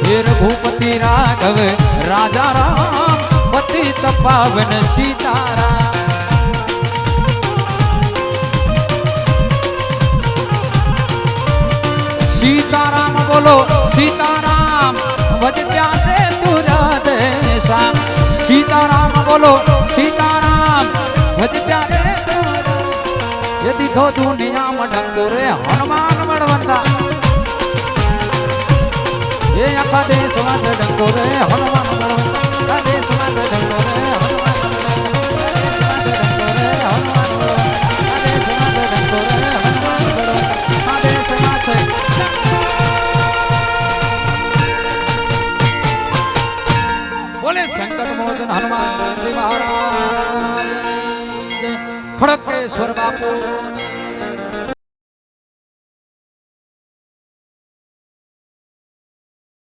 हे रघुपति राघव राजा राम पतित पावन सीताराम। सीताराम बोलो सीताराम भज प्यारे तुझा देशा। सीताराम बोलो सीताराम भज प्यारे तुझा। यदि तो दुनिया में ढंगो रे हनुमान बड़वंता ये आखा देश में ढंगो रे हनुमान बड़वंता। देश में ढंगो रे हनुमान बोले संकट मोचन हनुमान जी महाराज। खड़गपुरेश्वर बापू।